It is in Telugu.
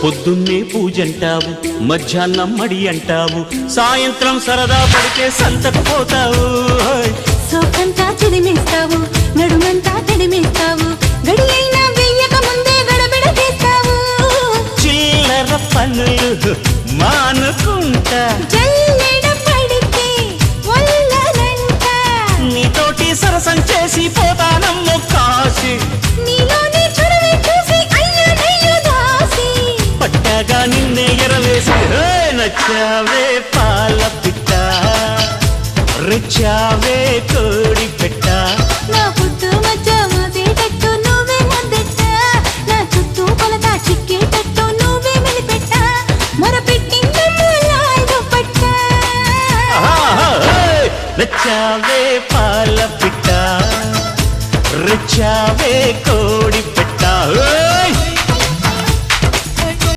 పొద్దున్నే పూజంటావు, మధ్యాహ్నం మడి అంటావు, సాయంత్రం సరదా పడితే సంతకు పోతావు. సోకంతా చిదిమేస్తావు, నడుమంతా తడిమేస్తావు, గడి అయినా వెయ్యక ముందే గడబిడ చేస్తావు. చిల్లర పనులు మానుకుంటా, జల్లెడ పడితే వల్లనంట. నీతోటి సరసం చేసి పోతానమ్మో కాశీ. నీలోని చొరవే చూసి అయ్యో దాసి, పట్టాగా నిన్నే ఎరవేసి నచ్చావే పాల పిట్ట, రెచ్చావే కోడి పెట్ట. నా పుట్టు మధ్య మోసేటట్టు నువ్వే ముద్దెట్ట, నా చుట్టూ కొలత చిక్కేటట్టు నువ్వే మెలిపెట్ట, మొరపెట్టిందమ్మ లాలు పట్ట. నచ్చావే పాల పిట్ట, రెచ్చావే కోడి పెట్ట.